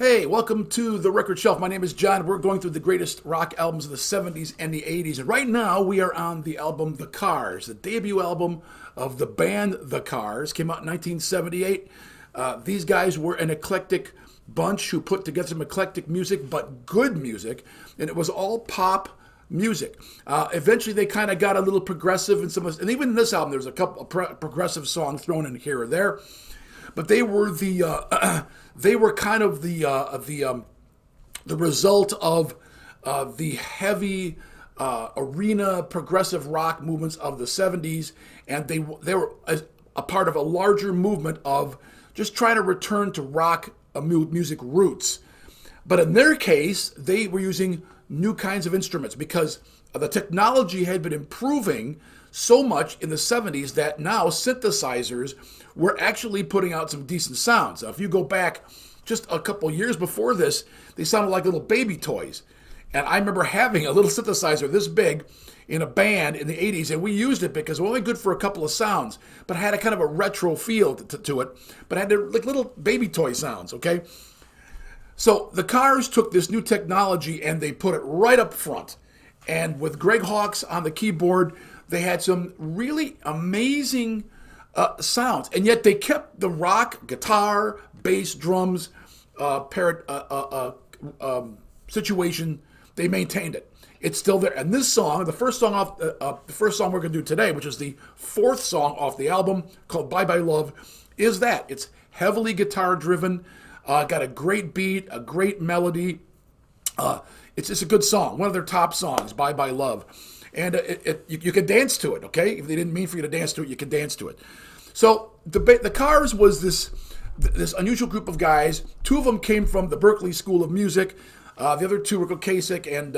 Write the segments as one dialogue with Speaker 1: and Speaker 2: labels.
Speaker 1: Hey, welcome to the Record Shelf. My name is John. We're going through the greatest rock albums of the 70s and the 80s. And right now we are on the album The Cars, the debut album of the band The Cars. Came out in 1978. These guys were an eclectic bunch who put together some eclectic music, but good music. And it was all pop music. Eventually they kind of got a little progressive in and even in this album there's a couple of progressive songs thrown in here or there. But they were they were kind of the result of the heavy arena progressive rock movements of the 70s, and they were a part of a larger movement of just trying to return to rock music roots. But in their case, they were using new kinds of instruments because the technology had been improving so much in the 70s that now synthesizers were actually putting out some decent sounds. Now, if you go back just a couple years before this, they sounded like little baby toys. And I remember having a little synthesizer this big in a band in the 80s, and we used it because it was only good for a couple of sounds, but had a kind of a retro feel to it, but had like little baby toy sounds, okay? So the Cars took this new technology and they put it right up front. And with Greg Hawkes on the keyboard, they had some really amazing sounds. And yet they kept the rock, guitar, bass, drums, situation. They maintained it. It's still there. And this song, the first song we're going to do today, which is the fourth song off the album called Bye Bye Love, is that. It's heavily guitar driven, got a great beat, a great melody. It's just a good song, one of their top songs, Bye Bye Love. And you can dance to it, okay? If they didn't mean for you to dance to it, you can dance to it. So the Cars was this unusual group of guys. Two of them came from the Berklee School of Music. The other two, Rico Kasich and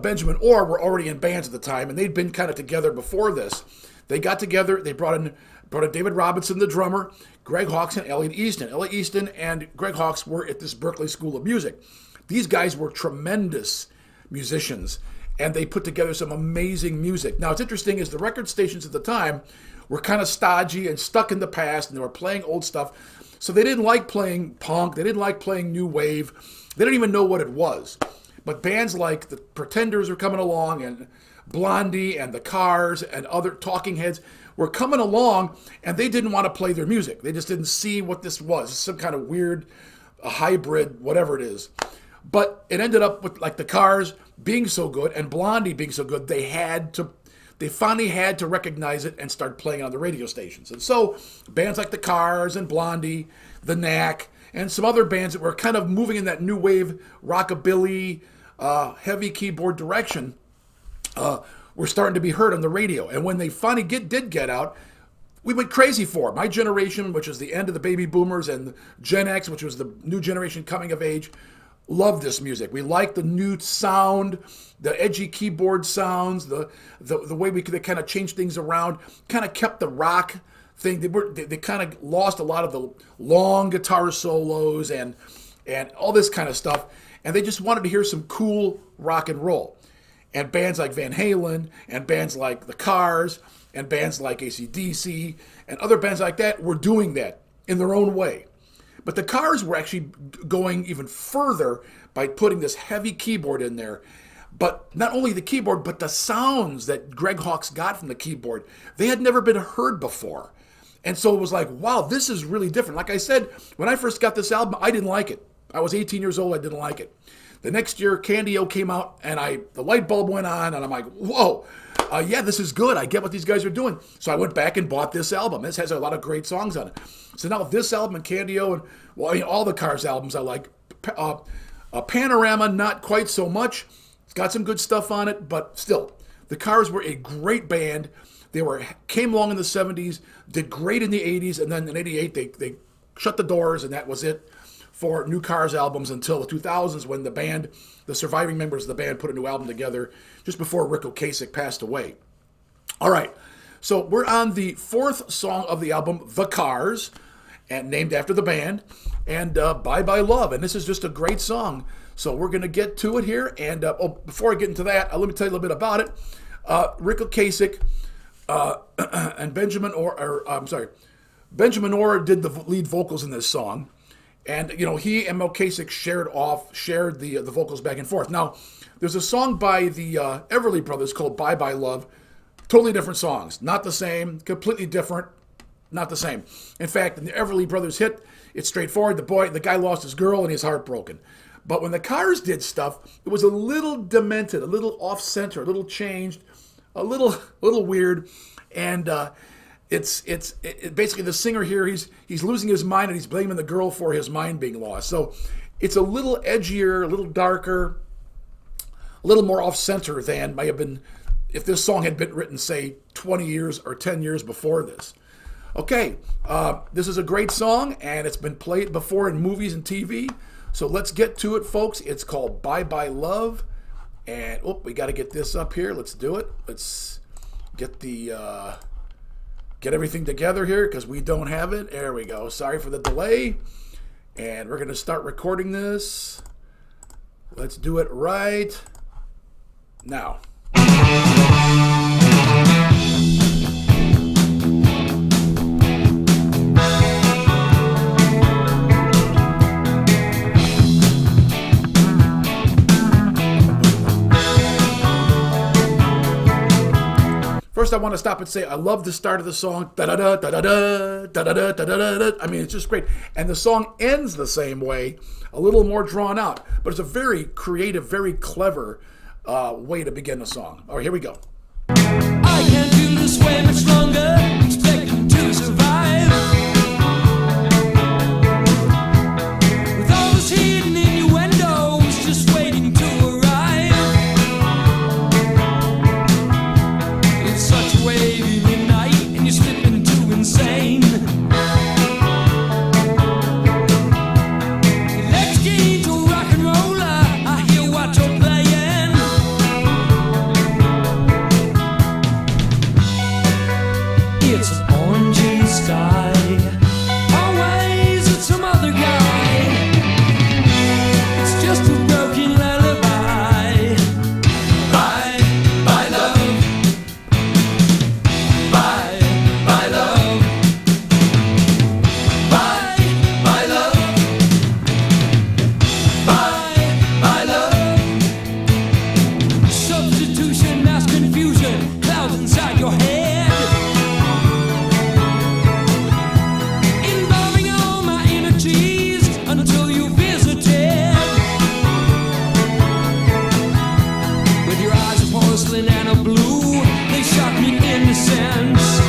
Speaker 1: Benjamin Orr, were already in bands at the time, and they'd been kind of together before this. They got together. They brought in David Robinson, the drummer, Greg Hawkes, and Elliot Easton. Elliot Easton and Greg Hawkes were at this Berklee School of Music. These guys were tremendous musicians, and they put together some amazing music. Now, what's interesting is the record stations at the time were kind of stodgy and stuck in the past, and they were playing old stuff. So they didn't like playing punk. They didn't like playing new wave. They didn't even know what it was. But bands like the Pretenders were coming along, and Blondie and the Cars and other Talking Heads were coming along, and they didn't want to play their music. They just didn't see what this was, some kind of weird, a hybrid, whatever it is. But it ended up with like the Cars being so good and Blondie being so good, they finally had to recognize it and start playing on the radio stations. And so bands like the Cars and Blondie, the Knack, and some other bands that were kind of moving in that new wave rockabilly, heavy keyboard direction, were starting to be heard on the radio. And when they finally did get out, we went crazy for it. My generation, which is the end of the baby boomers, and Gen X, which was the new generation coming of age, loved this music. We liked the new sound, the edgy keyboard sounds, the way they kind of changed things around, kind of kept the rock thing. They kind of lost a lot of the long guitar solos and all this kind of stuff, and they just wanted to hear some cool rock and roll. And bands like Van Halen and bands like the Cars and bands like AC/DC and other bands like that were doing that in their own way. But the Cars were actually going even further by putting this heavy keyboard in there. But not only the keyboard, but the sounds that Greg Hawkes got from the keyboard, they had never been heard before. And so it was like, wow, this is really different. Like I said, when I first got this album, I didn't like it. I was 18 years old, I didn't like it. The next year, Candy-O came out, and the light bulb went on, and I'm like, whoa, yeah, this is good. I get what these guys are doing. So I went back and bought this album. This has a lot of great songs on it. So now this album and Candy-O and all the Cars albums I like. Panorama, not quite so much. It's got some good stuff on it, but still, the Cars were a great band. They came along in the 70s, did great in the 80s, and then in 88 they shut the doors, and that was it for new Cars albums until the 2000s when the surviving members of the band put a new album together just before Rico Kasich passed away. All right, so we're on the fourth song of the album, The Cars, and named after the band, and Bye Bye Love, and this is just a great song. So we're going to get to it here, and before I get into that, let me tell you a little bit about it. Rico Kasich and Benjamin Orr did the lead vocals in this song. And he and Mel Kasich shared the vocals back and forth. Now, there's a song by the Everly Brothers called "Bye Bye Love." Totally different songs, not the same, completely different, not the same. In fact, in the Everly Brothers hit, it's straightforward. The guy lost his girl and he's heartbroken. But when the Cars did stuff, it was a little demented, a little off center, a little changed, a little weird, and it's basically the singer here. He's losing his mind and he's blaming the girl for his mind being lost. So it's a little edgier, a little darker, a little more off center than might have been if this song had been written, say, 20 years or 10 years before this. Okay, this is a great song, and it's been played before in movies and TV. So let's get to it, folks. It's called "Bye Bye Love." And, we got to get this up here. Let's do it. Let's get get everything together here because we don't have it. There we go. Sorry for the delay. And we're going to start recording this. Let's do it right now. First, I want to stop and say I love the start of the song. Da da da da da da da da da da da. I mean, it's just great, and the song ends the same way, a little more drawn out, but it's a very creative, very clever way to begin the song. All right, here we go.
Speaker 2: I can't do this way much longer, expecting to survive. With all this hidden innuendos just waiting to arrive. It's such a wavy night, and you slip into insane. Let's get into rock and roller. I hear what you're playing. It's an orangey sky. Always it's some other guy. It's just a broken lullaby. Bye, bye love. Bye, bye love. Bye, bye love. Bye, bye love. Substitution, mass confusion, clouds inside your head. Until you visited, with your eyes of porcelain and a blue, they shock me innocence.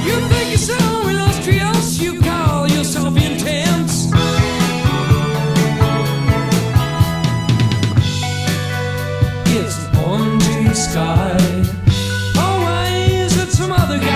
Speaker 2: You think you're so illustrious, you call yourself intense. It's an orangey sky. Always it's some other guy.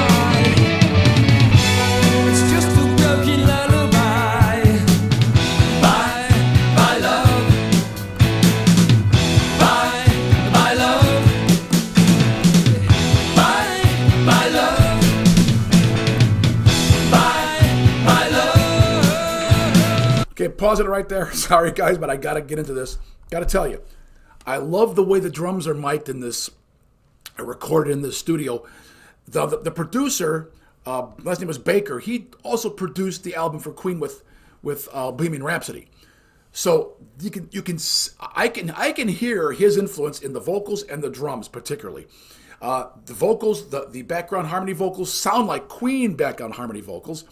Speaker 1: Okay, pause it right there. Sorry, guys, but I got to get into this. Got to tell you, I love the way the drums are mic'd in this, recorded in this studio. The producer, last name was Baker. He also produced the album for Queen with Bohemian Rhapsody. So I can hear his influence in the vocals and the drums particularly. The vocals, the background harmony vocals sound like Queen background harmony vocals,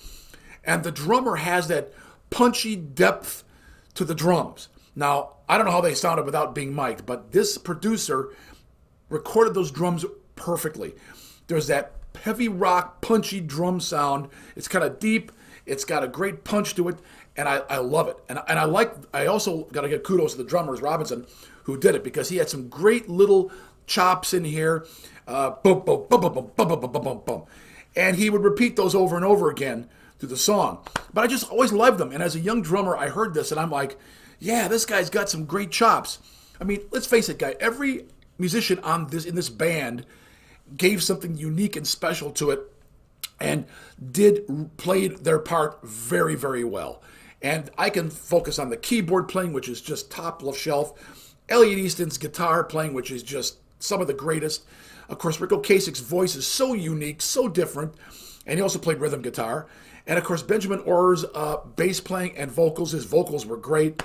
Speaker 1: and the drummer has that punchy depth to the drums. Now, I don't know how they sounded without being mic'd, but this producer recorded those drums perfectly. There's that heavy rock, punchy drum sound. It's kind of deep. It's got a great punch to it, and I love it. And I also got to give kudos to the drummer, Robinson, who did it, because he had some great little chops in here. Boom, boom, boom, boom, boom, boom, boom, boom, boom, boom. And he would repeat those over and over again through the song. But I just always loved them. And as a young drummer, I heard this, and I'm like, yeah, this guy's got some great chops. I mean, let's face it, guy. Every musician in this band gave something unique and special to it, and played their part very, very well. And I can focus on the keyboard playing, which is just top shelf. Elliot Easton's guitar playing, which is just some of the greatest. Of course, Rico Kasich's voice is so unique, so different, and he also played rhythm guitar. And of course, Benjamin Orr's bass playing and vocals, his vocals were great.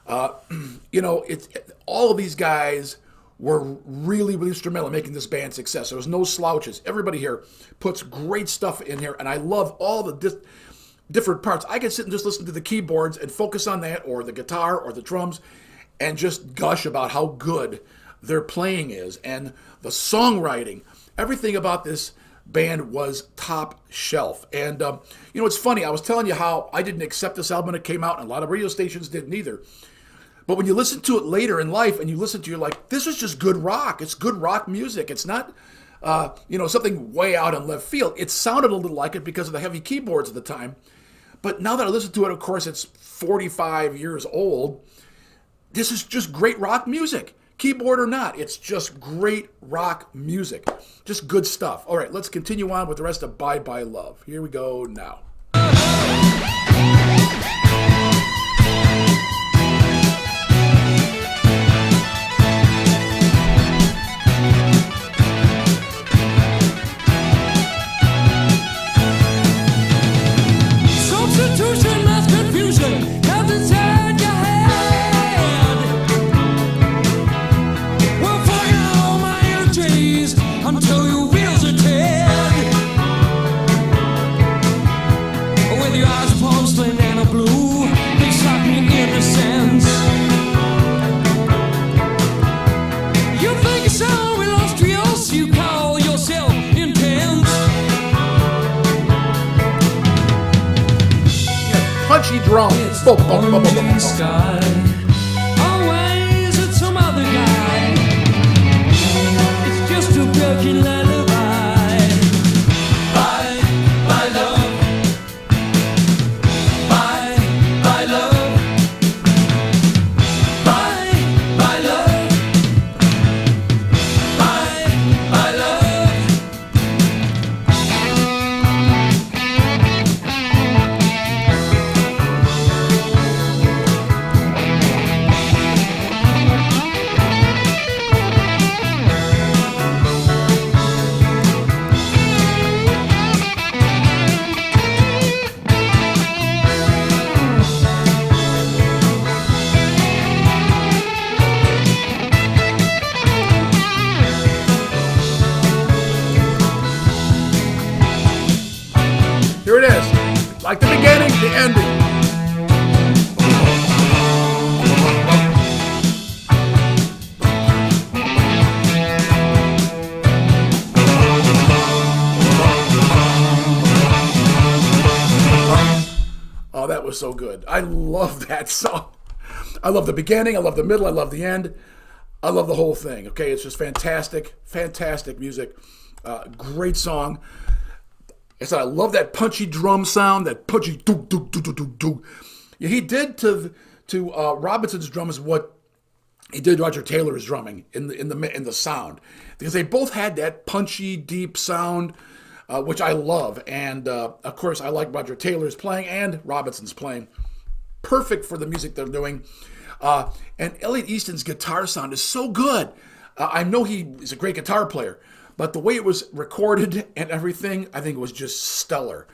Speaker 1: All of these guys were really, really instrumental in making this band success. There was no slouches. Everybody here puts great stuff in here, and I love all the different parts. I can sit and just listen to the keyboards and focus on that, or the guitar, or the drums, and just gush about how good their playing is, and the songwriting. Everything about this band was top shelf. And, it's funny. I was telling you how I didn't accept this album when it came out, and a lot of radio stations didn't either. But when you listen to it later in life and you listen to it, you're like, this is just good rock. It's good rock music. It's not, something way out in left field. It sounded a little like it because of the heavy keyboards at the time. But now that I listen to it, of course, it's 45 years old. This is just great rock music. Keyboard or not, it's just great rock music. Just good stuff. All right, let's continue on with the rest of Bye Bye Love. Here we go now.
Speaker 2: Substitution, mass confusion, health inside your head. Well, fire all my energies until your wheels are dead. With your eyes of porcelain and a blue, they shock me innocence. You think it's so illustrious, you call yourself intense.
Speaker 1: Punchy drum.
Speaker 2: It's
Speaker 1: Boom, boom, boom, boom, boom, boom, boom.
Speaker 2: sky. Always it's some other guy. It's just a broken lullaby. Bye, bye love. Bye, bye love. Bye, bye love. Bye, bye love.
Speaker 1: Here it is. Like the beginning, the ending. Oh, that was so good. I love that song. I love the beginning. I love the middle. I love the end. I love the whole thing. Okay, it's just fantastic, fantastic music. Great song. I said I love that punchy drum sound, that punchy do do do do do do. Yeah, he did to Robinson's drums what he did Roger Taylor's drumming in the sound, because they both had that punchy, deep sound, which I love. And of course, I like Roger Taylor's playing and Robinson's playing. Perfect for the music they're doing. And Elliot Easton's guitar sound is so good. I know he is a great guitar player, but the way it was recorded and everything, I think it was just stellar.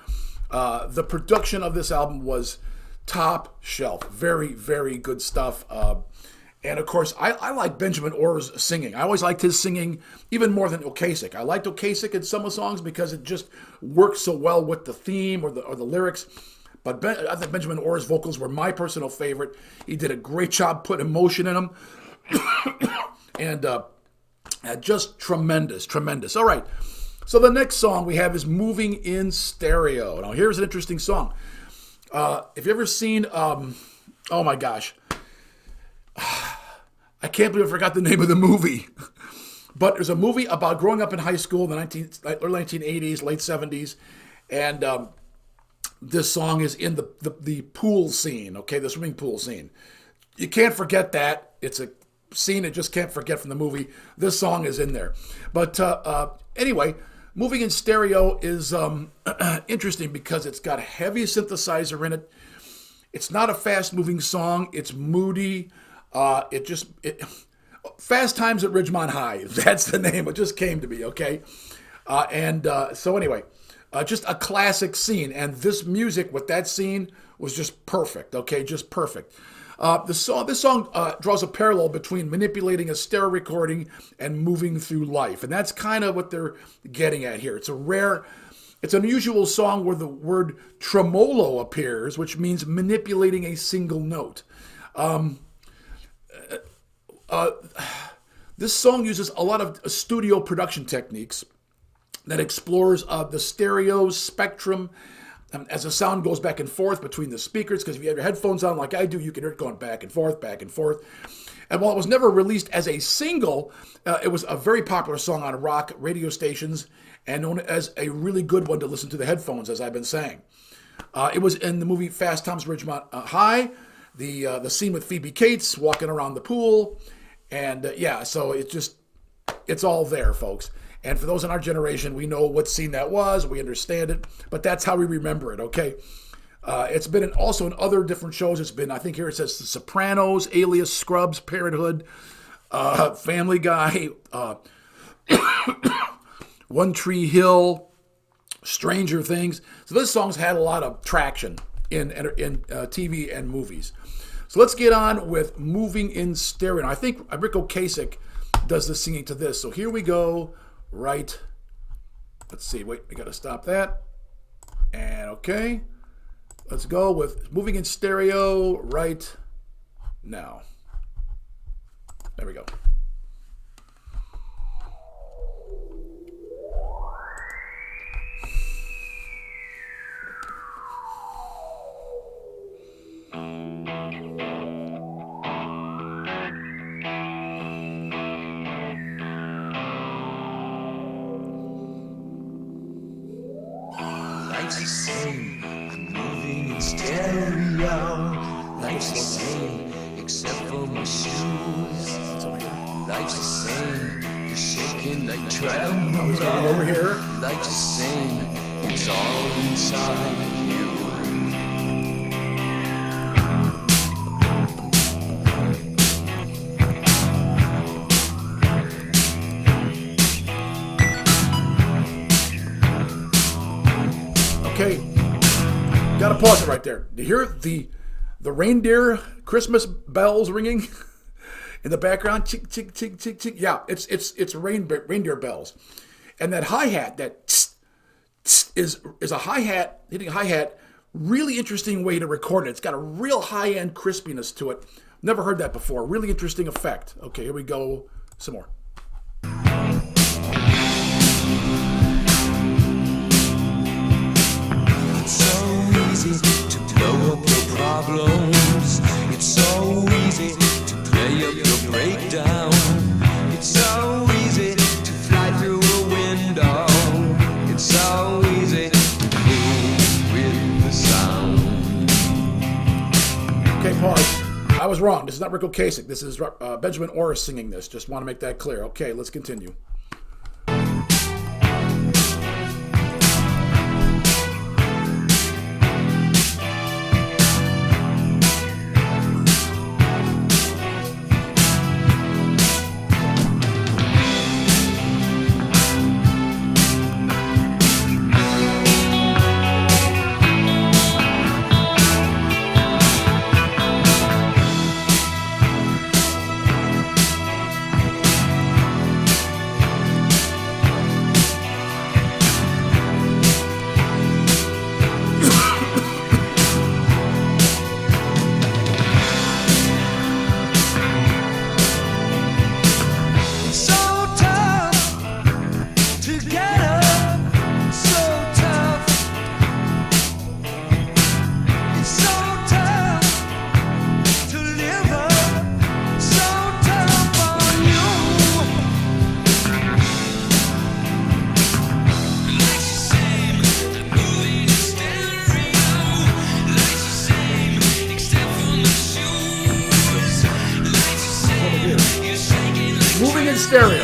Speaker 1: The production of this album was top shelf. Very, very good stuff. And of course, I like Benjamin Orr's singing. I always liked his singing even more than Ocasek. I liked Ocasek in some of the songs because it just works so well with the theme or the lyrics. But I think Benjamin Orr's vocals were my personal favorite. He did a great job putting emotion in them. And just tremendous, tremendous. All right. So the next song we have is Moving in Stereo. Now, here's an interesting song. If you ever seen, oh my gosh, I can't believe I forgot the name of the movie. But there's a movie about growing up in high school in the early 1980s, late 70s. And this song is in the pool scene, okay, the swimming pool scene. You can't forget that. It's a scene you just can't forget from the movie. This song is in there. But anyway, Moving in Stereo is interesting because it's got a heavy synthesizer in it. It's not a fast-moving song. It's moody. Fast Times at Ridgemont High. That's the name. It just came to me, okay? So anyway, Just a classic scene. And this music with that scene was just perfect. Okay, just perfect. This song draws a parallel between manipulating a stereo recording and moving through life, and that's kind of what they're getting at here. It's an unusual song where the word tremolo appears, which means manipulating a single note. This song uses a lot of studio production techniques that explores the stereo spectrum as the sound goes back and forth between the speakers, because if you have your headphones on like I do, you can hear it going back and forth, back and forth. And while it was never released as a single, it was a very popular song on rock radio stations and known as a really good one to listen to the headphones, as I've been saying. It was in the movie Fast Times at Ridgemont High, the scene with Phoebe Cates walking around the pool. And so it's all there, folks. And for those in our generation, we know what scene that was. We understand it. But that's how we remember it, okay? It's been also in other different shows. It's been, I think here it says The Sopranos, Alias, Scrubs, Parenthood, Family Guy, One Tree Hill, Stranger Things. So this song's had a lot of traction in TV and movies. So let's get on with Moving in Stereo. I think Rick Ocasek does the singing to this. So here we go. Right. Let's see. Wait, we got to stop that. And okay. Let's go with Moving in Stereo right now. There we go.
Speaker 2: Life's the same, I'm moving in stereo. Life's the same, except for my shoes. Life's the same, you're shaking like tremolo.
Speaker 1: Over here.
Speaker 2: Life's the same, it's all inside you.
Speaker 1: Okay, gotta pause it right there. Do you hear the reindeer Christmas bells ringing in the background? Chick, chick, chick, chick, chick. Yeah, it's reindeer bells, and that hi hat, that tss, tss, is a hi hat hitting a hi hat. Really interesting way to record it. It's got a real high end crispiness to it. Never heard that before. Really interesting effect. Okay, here we go. Some more.
Speaker 2: To blow up your problems, it's so easy to play up your breakdown. It's so easy to fly through a window. It's so easy to move with the sound.
Speaker 1: Okay, pause. I was wrong. This is not Rick Ocasek. This is Benjamin Orris singing this. Just want to make that clear. Okay, let's continue. Moving in Stereo.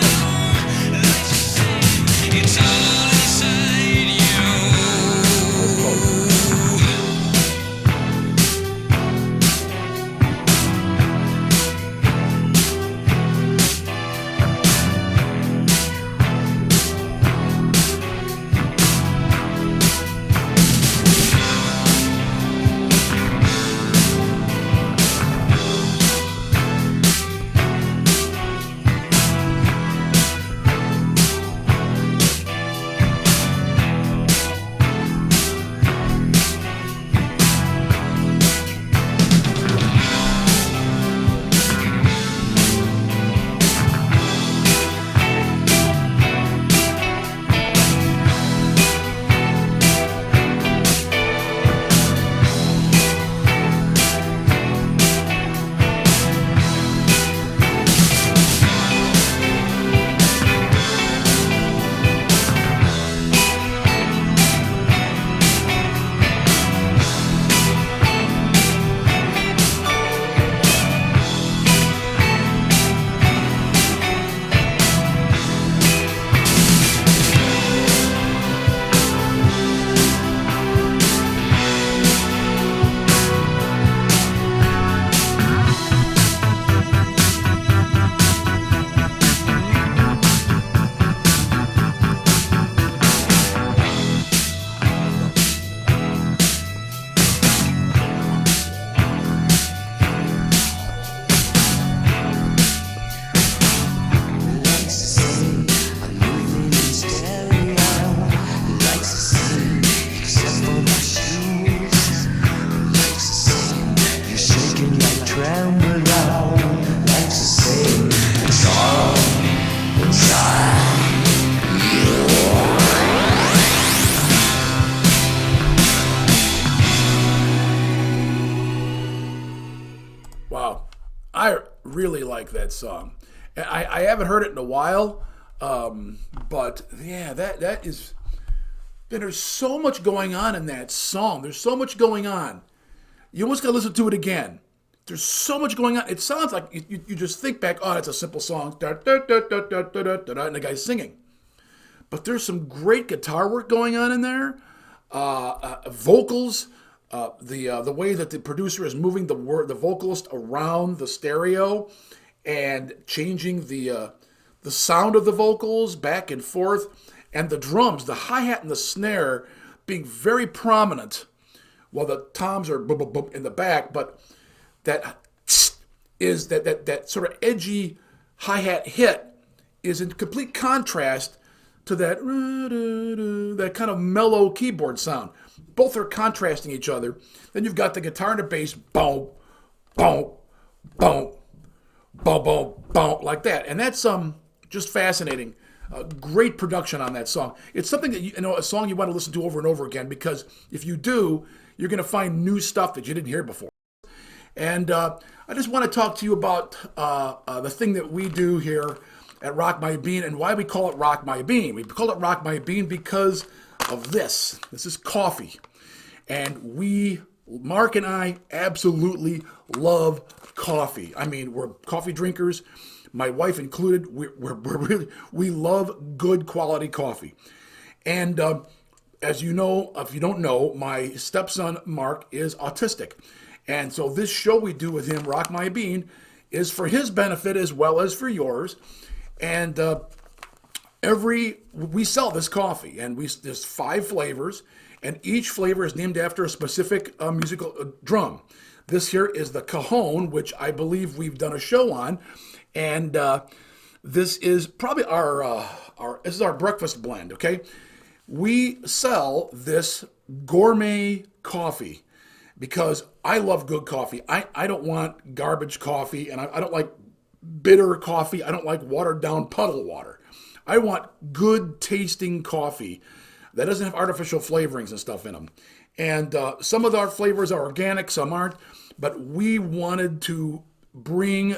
Speaker 1: really like that song. And I haven't heard it in a while, but yeah, that is. There's so much going on in that song. There's so much going on. You almost got to listen to it again. There's so much going on. It sounds like you just think back, oh, it's a simple song, da, da, da, da, da, da, da, da, and the guy's singing. But there's some great guitar work going on in there. Vocals, the way that the producer is moving the vocalist around the stereo and changing the sound of the vocals back and forth, and the drums, the hi-hat and the snare being very prominent while the toms are boom, boom, boom in the back, but that is that sort of edgy hi-hat hit is in complete contrast to that kind of mellow keyboard sound. Both are contrasting each other. Then you've got the guitar and the bass, boom, boom, boom, boom, boom, boom, like that. And that's just fascinating. Great production on that song. It's something that a song you want to listen to over and over again, because if you do, you're going to find new stuff that you didn't hear before. And I just want to talk to you about the thing that we do here at Rock My Bean and why we call it Rock My Bean. We call it Rock My Bean because of this. This is coffee. And Mark and I absolutely love coffee. I mean, we're coffee drinkers. My wife included. We love good quality coffee. And as you know, if you don't know, my stepson Mark is autistic. And so this show we do with him, Rock My Bean, is for his benefit as well as for yours. And we sell this coffee, and there's 5 flavors, and each flavor is named after a specific musical drum. This here is the Cajon, which I believe we've done a show on, and this is probably this is our breakfast blend. Okay, we sell this gourmet coffee because I love good coffee. I don't want garbage coffee, and I don't like bitter coffee. I don't like watered down puddle water. I want good tasting coffee that doesn't have artificial flavorings and stuff in them. And some of our flavors are organic, some aren't, but we wanted to bring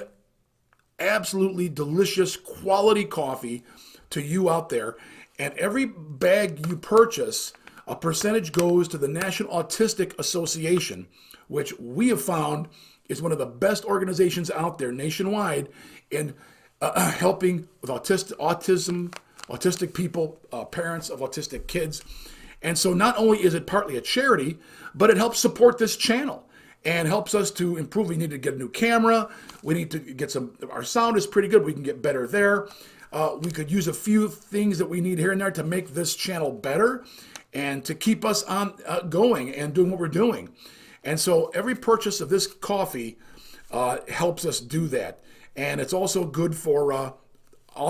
Speaker 1: absolutely delicious quality coffee to you out there. And every bag you purchase, a percentage goes to the National Autistic Association, which we have found is one of the best organizations out there nationwide in helping with autistic people, parents of autistic kids. And so not only is it partly a charity, but it helps support this channel and helps us to improve. We need to get a new camera. We need to get our sound is pretty good. We can get better there. We could use a few things that we need here and there to make this channel better and to keep us on going and doing what we're doing. And so every purchase of this coffee helps us do that. And it's also good for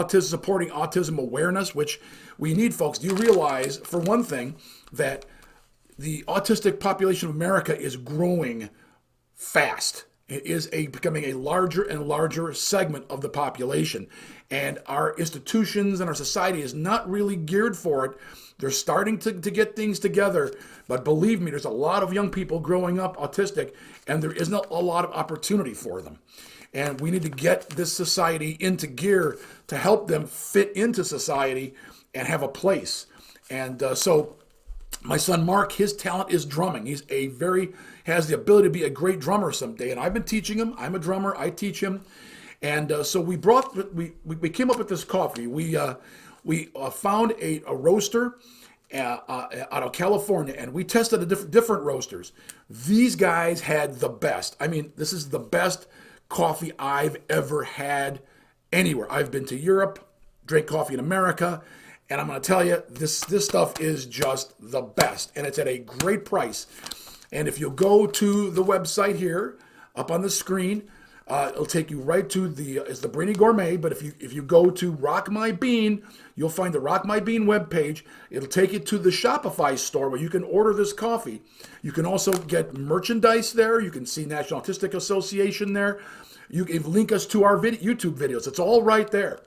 Speaker 1: supporting autism awareness, which we need, folks. Do you realize, for one thing, that the autistic population of America is growing fast? It is becoming a larger and larger segment of the population. And our institutions and our society is not really geared for it. They're starting to get things together. But believe me, there's a lot of young people growing up autistic, and there isn't a lot of opportunity for them. And we need to get this society into gear to help them fit into society and have a place. And so my son Mark, his talent is drumming. He's has the ability to be a great drummer someday. And I've been teaching him. I'm a drummer. I teach him. And so we came up with this coffee. We found a roaster out of California, and we tested different roasters. These guys had the best. I mean, this is the best coffee I've ever had anywhere. I've been to Europe, drank coffee in America, and I'm going to tell you, this stuff is just the best, and it's at a great price. And if you'll go to the website here, up on the screen, it'll take you right to it's the Brainy Gourmet. But if you go to Rock My Bean, you'll find the Rock My Bean webpage. It'll take you to the Shopify store where you can order this coffee. You can also get merchandise there. You can see National Autistic Association there. You can link us to our YouTube videos. It's all right there.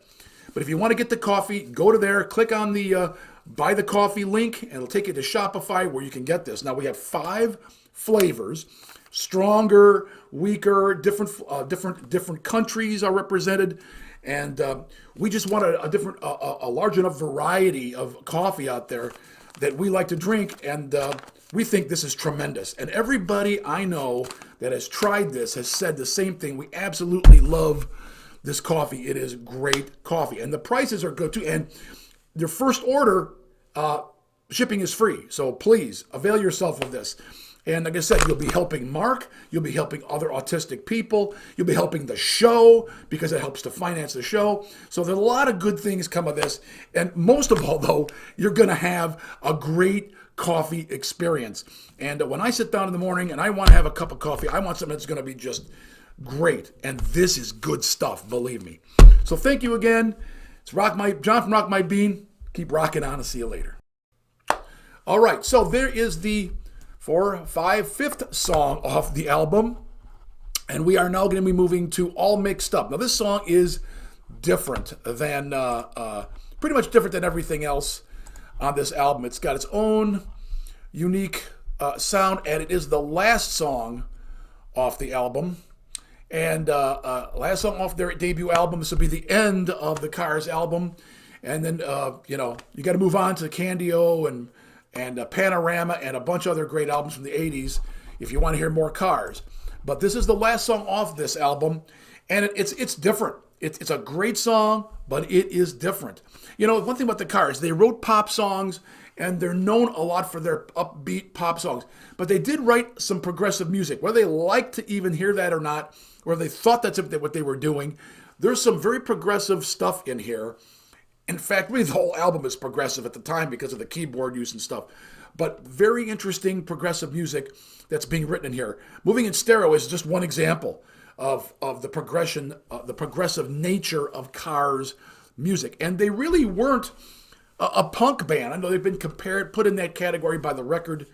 Speaker 1: But if you want to get the coffee, go to there, click on the Buy the Coffee link, and it'll take you to Shopify where you can get this. Now, we have 5 flavors, stronger, weaker, different countries are represented, and we just want a large enough variety of coffee out there that we like to drink, and we think this is tremendous. And everybody I know that has tried this has said the same thing. We absolutely love this coffee. It is great coffee, and the prices are good too. And your first order, shipping is free, so please avail yourself of this. And like I said, you'll be helping Mark, you'll be helping other autistic people, you'll be helping the show because it helps to finance the show. So there's a lot of good things come of this. And most of all, though, you're going to have a great coffee experience. And when I sit down in the morning and I want to have a cup of coffee, I want something that's going to be just great. And this is good stuff, believe me. So thank you again. It's John from Rock My Bean. Keep rocking on and see you later. All right, so there is the 5th song off the album, and we are now going to be moving to All Mixed Up. Now this song is different than, pretty much different than everything else on this album. It's got its own unique sound, and it is the last song off the album. And last song off their debut album. This will be the end of the Cars album. And then, you got to move on to Candio and Panorama and a bunch of other great albums from the 80s if you want to hear more Cars. But this is the last song off this album, and it's different. It's a great song, but it is different. One thing about the Cars, they wrote pop songs, and they're known a lot for their upbeat pop songs. But they did write some progressive music. Whether they like to even hear that or not, or they thought that's what they were doing, there's some very progressive stuff in here. In fact, really the whole album is progressive at the time because of the keyboard use and stuff. But very interesting progressive music that's being written in here. Moving in Stereo is just one example of the progressive nature of Cars music. And they really weren't a punk band. I know they've been put in that category by the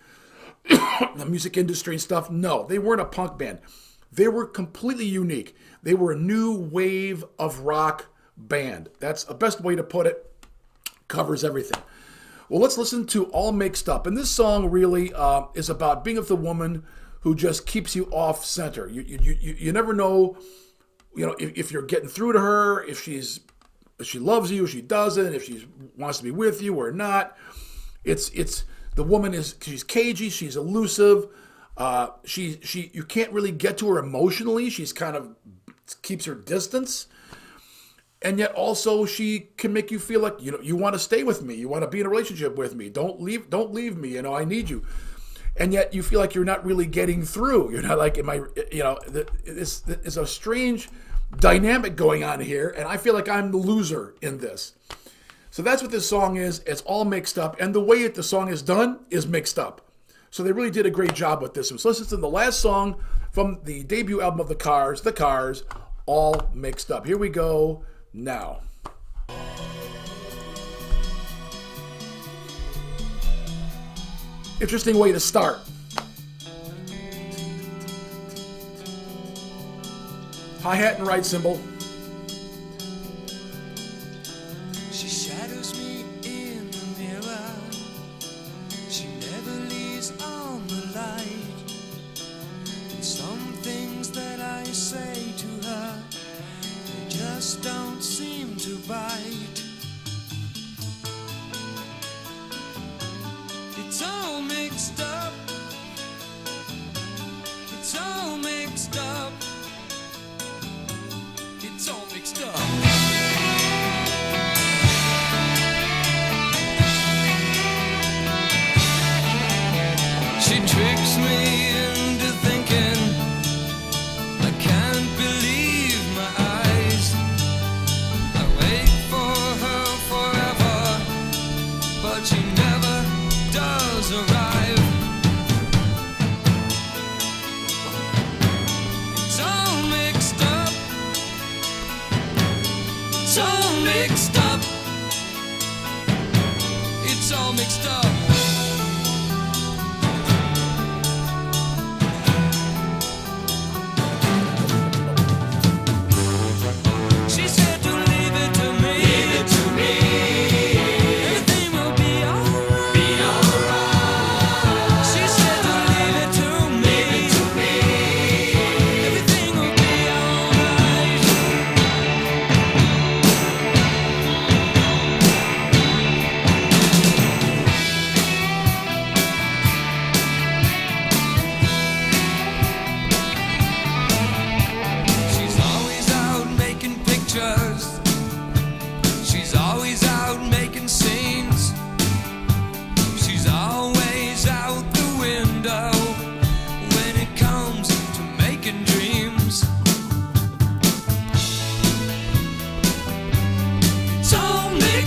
Speaker 1: music industry and stuff. No, they weren't a punk band. They were completely unique. They were a new wave of rock band. That's the best way to put it. Covers everything. Well, let's listen to All Mixed Up. And this song really is about being with the woman who just keeps you off center. You never know, if you're getting through to her, if she loves you, if she doesn't, if she wants to be with you or not. It's the woman she's cagey, she's elusive. You can't really get to her emotionally. She's kind of keeps her distance. And yet also she can make you feel like, you want to stay with me. You want to be in a relationship with me. Don't leave me. I need you. And yet you feel like you're not really getting through. You're not like, this is a strange dynamic going on here. And I feel like I'm the loser in this. So that's what this song is. It's all mixed up. And the way the song is done is mixed up. So they really did a great job with this one. So let's listen to the last song from the debut album of The Cars, All Mixed Up. Here we go. Now. Interesting way to start. Hi-hat and right cymbal.
Speaker 2: She shadows me in the mirror. She never leaves on the light. And some things that I say to her, they just don't seem to bite. It's all mixed up. It's all mixed up. It's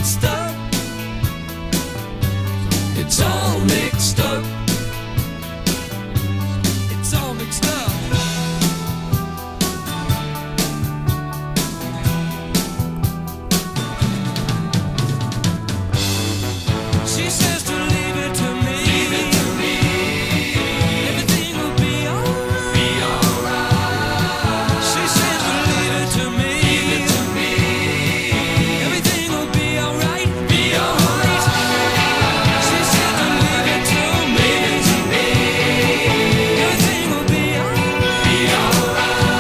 Speaker 2: mixed up. It's all mixed up. It's all mixed up. She says to leave it to me. Leave it to me. Everything will be alright. Be alright. She says to leave it to me. Leave it to me. Everything will be alright. Be alright. She said to leave it to me. Leave it to me. Everything will be alright. Be alright.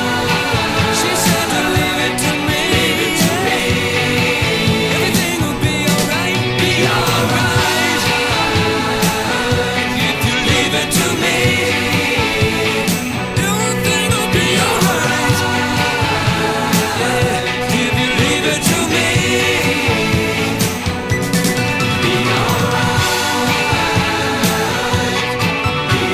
Speaker 2: She said to leave it to me. Leave it to me. Everything will be alright. Be alright. If you leave it to me, everything will be alright. Yeah. If you leave it to me, be alright. Be alright. Be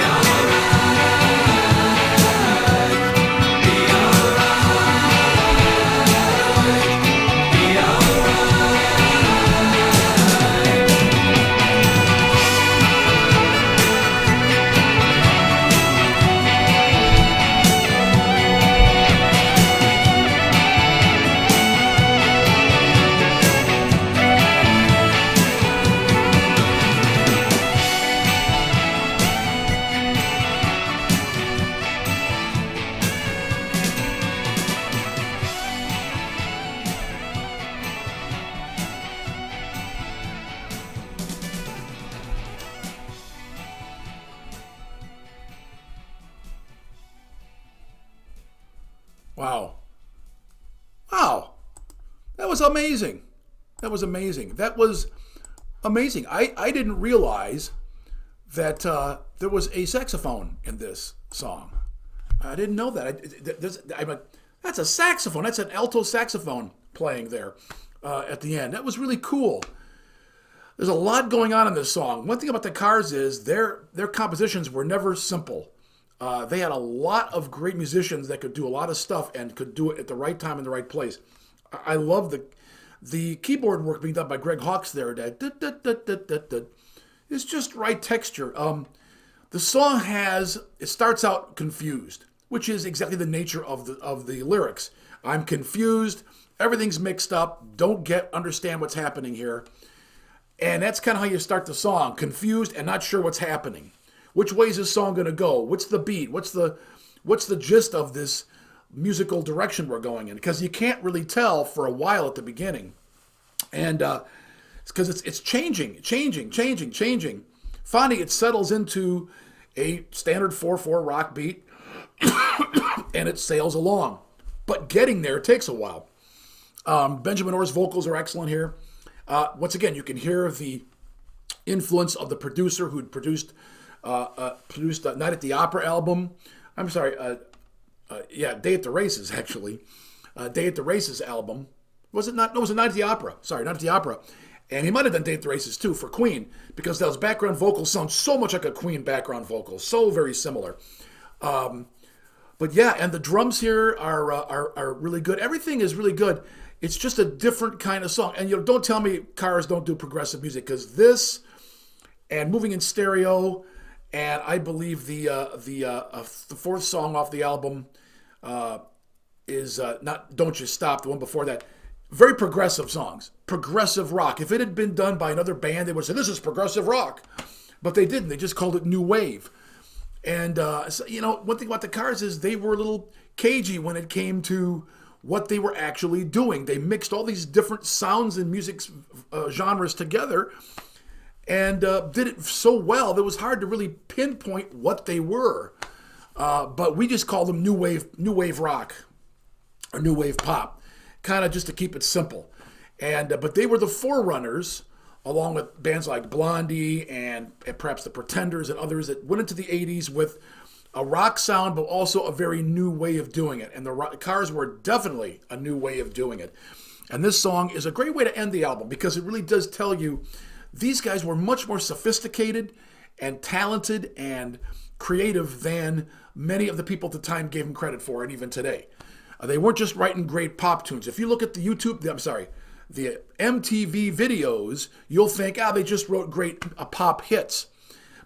Speaker 1: Wow. Wow. That was amazing. That was amazing. That was amazing. I didn't realize that there was a saxophone in this song. I didn't know that. I'm like, that's a saxophone. That's an alto saxophone playing there at the end. That was really cool. There's a lot going on in this song. One thing about the Cars is their compositions were never simple. They had a lot of great musicians that could do a lot of stuff and could do it at the right time in the right place. I love the keyboard work being done by Greg Hawkes there. It's just right texture. The song it starts out confused, which is exactly the nature of the lyrics. I'm confused. Everything's mixed up. Don't understand what's happening here. And that's kind of how you start the song. Confused and not sure what's happening. Which way is this song going to go? What's the beat? What's the gist of this musical direction we're going in? Because you can't really tell for a while at the beginning. And it's because it's changing. Finally, it settles into a standard 4/4 rock beat, and it sails along. But getting there takes a while. Benjamin Orr's vocals are excellent here. Once again, you can hear the influence of the producer who'd produced Night at the Opera album. I'm sorry, Day at the Races, actually. Day at the Races album. Was it not? No, it was Night at the Opera. Sorry, Night at the Opera. And he might have done Day at the Races, too, for Queen, because those background vocals sound so much like a Queen background vocal. So very similar. But yeah, and the drums here are really good. Everything is really good. It's just a different kind of song. And don't tell me Cars don't do progressive music, because this and Moving in Stereo, and I believe the fourth song off the album is not Don't You Stop, the one before that. Very progressive songs, progressive rock. If it had been done by another band, they would say, this is progressive rock. But they didn't. They just called it new wave. And, one thing about the Cars is they were a little cagey when it came to what they were actually doing. They mixed all these different sounds and music genres together and did it so well that it was hard to really pinpoint what they were. But we just called them new wave rock or new wave pop, kind of just to keep it simple. And but they were the forerunners, along with bands like Blondie and perhaps the Pretenders and others that went into the 80s with a rock sound, but also a very new way of doing it. And the Cars were definitely a new way of doing it. And this song is a great way to end the album because it really does tell you these guys were much more sophisticated and talented and creative than many of the people at the time gave them credit for, and even today. They weren't just writing great pop tunes. If you look at the the MTV videos, you'll think, they just wrote great pop hits.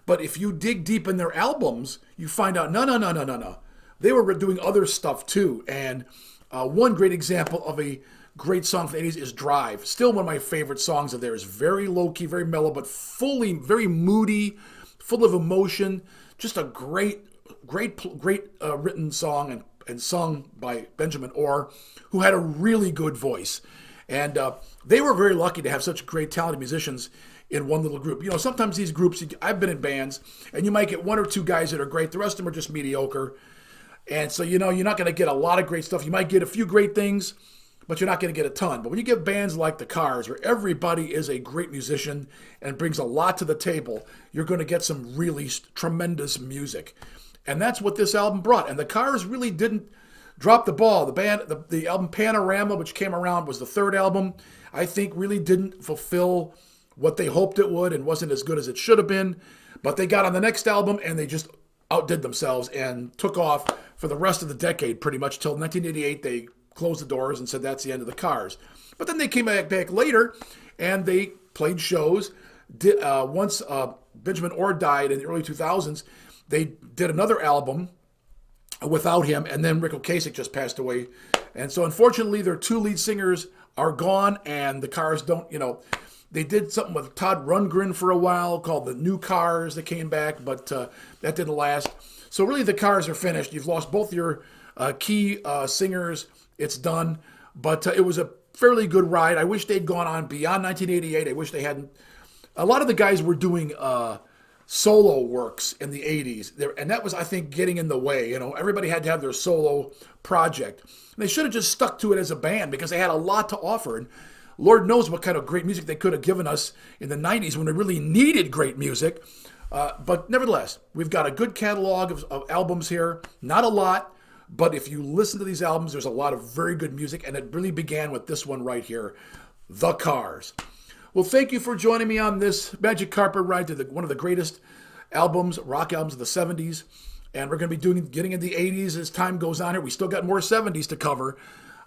Speaker 1: But if you dig deep in their albums, you find out, no. They were doing other stuff too. And one great example of a great song from the 80s is Drive. Still one of my favorite songs of theirs. Very low-key, very mellow, but very moody, full of emotion. Just a great written song and sung by Benjamin Orr, who had a really good voice. And they were very lucky to have such great talented musicians in one little group. Sometimes these groups, I've been in bands, and you might get one or two guys that are great. The rest of them are just mediocre. And so, you're not going to get a lot of great stuff. You might get a few great things, but you're not going to get a ton. But when you get bands like the Cars, where everybody is a great musician and brings a lot to the table, you're going to get some really tremendous music. And that's what this album brought. And the Cars really didn't drop the ball. The album Panorama, which came around, was the third album, I think really didn't fulfill what they hoped it would and wasn't as good as it should have been. But they got on the next album and they just outdid themselves and took off for the rest of the decade, pretty much till 1988. They closed the doors and said that's the end of the Cars. But then they came back later and they played shows. Once Benjamin Orr died in the early 2000s, they did another album without him, and then Rick Ocasek just passed away. And so unfortunately their two lead singers are gone, and the Cars don't, they did something with Todd Rundgren for a while called the New Cars that came back, but that didn't last. So really the Cars are finished. You've lost both your key singers. It's done. But it was a fairly good ride. I wish they'd gone on beyond 1988. I wish they hadn't. A lot of the guys were doing solo works in the 80s. And that was, I think, getting in the way. Everybody had to have their solo project. And they should have just stuck to it as a band because they had a lot to offer. And Lord knows what kind of great music they could have given us in the 90s when we really needed great music. But nevertheless, we've got a good catalog of albums here. Not a lot, but if you listen to these albums, there's a lot of very good music. And it really began with this one right here, The Cars. Well, thank you for joining me on this Magic Carpet ride to one of the greatest albums, rock albums of the 70s. And we're going to be getting into the 80s as time goes on here. We still got more 70s to cover.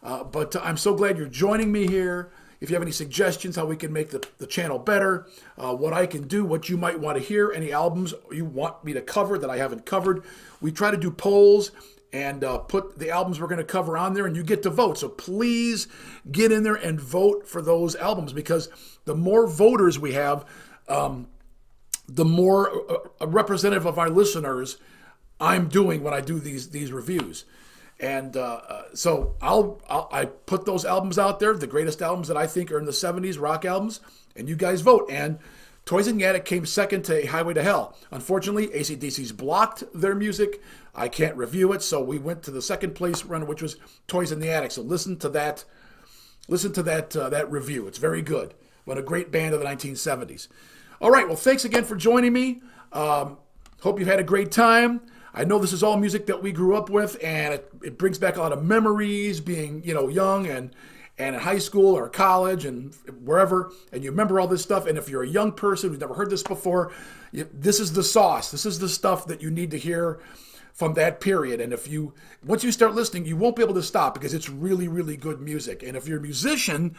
Speaker 1: But I'm so glad you're joining me here. If you have any suggestions how we can make the channel better, what I can do, what you might want to hear, any albums you want me to cover that I haven't covered, we try to do polls and put the albums we're going to cover on there, and you get to vote. So please get in there and vote for those albums, because the more voters we have, the more representative of our listeners I'm doing when I do these reviews. And so I put those albums out there, the greatest albums that I think are in the 70s, rock albums, and you guys vote. And Toys in the Attic came second to Highway to Hell. Unfortunately, AC/DC's blocked their music. I can't review it, so we went to the second place run, which was Toys in the Attic. So listen to that review. It's very good. What a great band of the 1970s. All right, well, thanks again for joining me. Hope you've had a great time. I know this is all music that we grew up with, and it brings back a lot of memories, being young and in high school or college and wherever, and you remember all this stuff. And if you're a young person who's never heard this before, this is the sauce. This is the stuff that you need to hear from that period. And once you start listening, you won't be able to stop because it's really, really good music. And if you're a musician,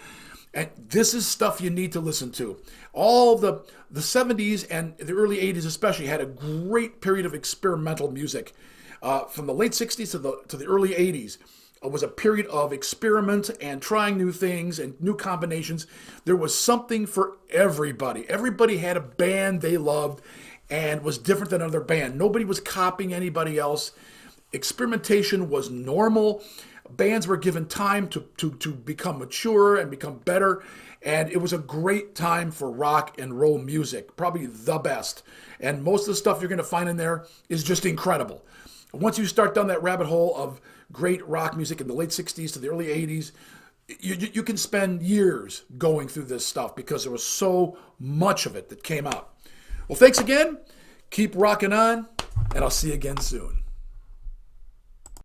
Speaker 1: and this is stuff you need to listen to. All the 70s and the early 80s especially had a great period of experimental music. From the late 60s to the early 80s was a period of experiment and trying new things and new combinations. There was something for everybody. Everybody had a band they loved and was different than another band. Nobody was copying anybody else. Experimentation was normal. Bands were given time to become mature and become better. And it was a great time for rock and roll music, probably the best. And most of the stuff you're going to find in there is just incredible. Once you start down that rabbit hole of great rock music in the late 60s to the early 80s, you can spend years going through this stuff because there was so much of it that came out. Well, thanks again. Keep rocking on, and I'll see you again soon.